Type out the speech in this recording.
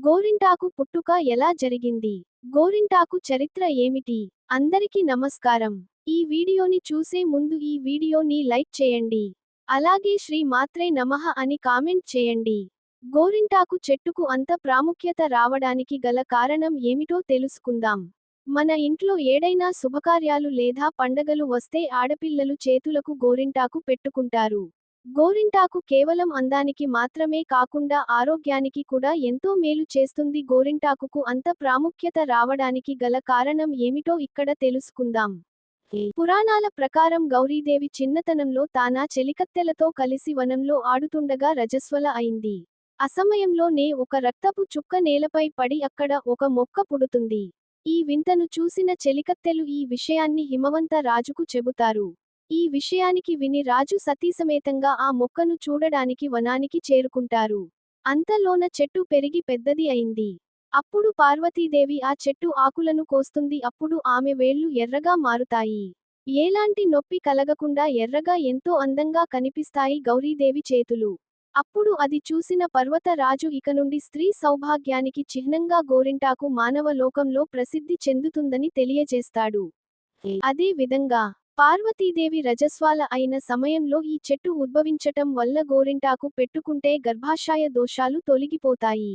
గోరింటాకు పుట్టుక ఎలా జరిగింది? గోరింటాకు చరిత్ర ఏమిటి? అందరికీ నమస్కారం. ఈ వీడియోని చూసే ముందు ఈ వీడియోని లైక్ చేయండి. అలాగే శ్రీ మాత్రే నమః అని కామెంట్ చేయండి. గోరింటాకు చెట్టుకు అంత ప్రాముఖ్యత రావడానికి గల కారణం ఏమిటో తెలుసుకుందాం. మన ఇంట్లో ఏడైనా శుభకార్యాలు లేదా పండగలు వస్తే ఆడపిల్లలు చేతులకు గోరింటాకు పెట్టుకుంటారు. గోరింటాకు కేవలం అందానికి మాత్రమే కాకుండా ఆరోగ్యానికి కూడా ఎంతో మేలు చేస్తుంది. గోరింటాకుకు అంత ప్రాముఖ్యత రావడానికి గల కారణం ఏమిటో ఇక్కడ తెలుసుకుందాం. పురాణాల ప్రకారం గౌరీదేవి చిన్నతనంలో తానా చెలికత్తెలతో కలిసి వనంలో ఆడుతుండగా రజస్వల అయింది. ఆ సమయంలోనే ఒక రక్తపు చుక్క నేలపై పడి అక్కడ ఒక మొక్క పుడుతుంది. ఈ వింతను చూసిన చెలికత్తెలు ఈ విషయాన్ని హిమవంత రాజుకు చెబుతారు. ఈ విషయానికి విని రాజు సతీసమేతంగా ఆ మొక్కను చూడడానికి వనానికి చేరుకుంటారు. అంతలోన చెట్టు పెరిగి పెద్దది అయింది. అప్పుడు పార్వతీదేవి ఆ చెట్టు ఆకులను కోస్తుంది. అప్పుడు ఆమె వేళ్లు ఎర్రగా మారుతాయి. ఎలాంటి నొప్పి కలగకుండా ఎర్రగా ఎంతో అందంగా కనిపిస్తాయి గౌరీదేవి చేతులు. అప్పుడు అది చూసిన పర్వత రాజు ఇక నుండి స్త్రీ సౌభాగ్యానికి చిహ్నంగా గోరింటాకు మానవ లోకంలో ప్రసిద్ధి చెందుతుందని తెలియజేస్తాడు. అదే విధంగా పార్వతీదేవి రజస్వాల అయిన సమయంలో ఈ చెట్టు ఉద్భవించటం వల్ల గోరింటాకు పెట్టుకుంటే గర్భాశయ దోషాలు తొలగిపోతాయి.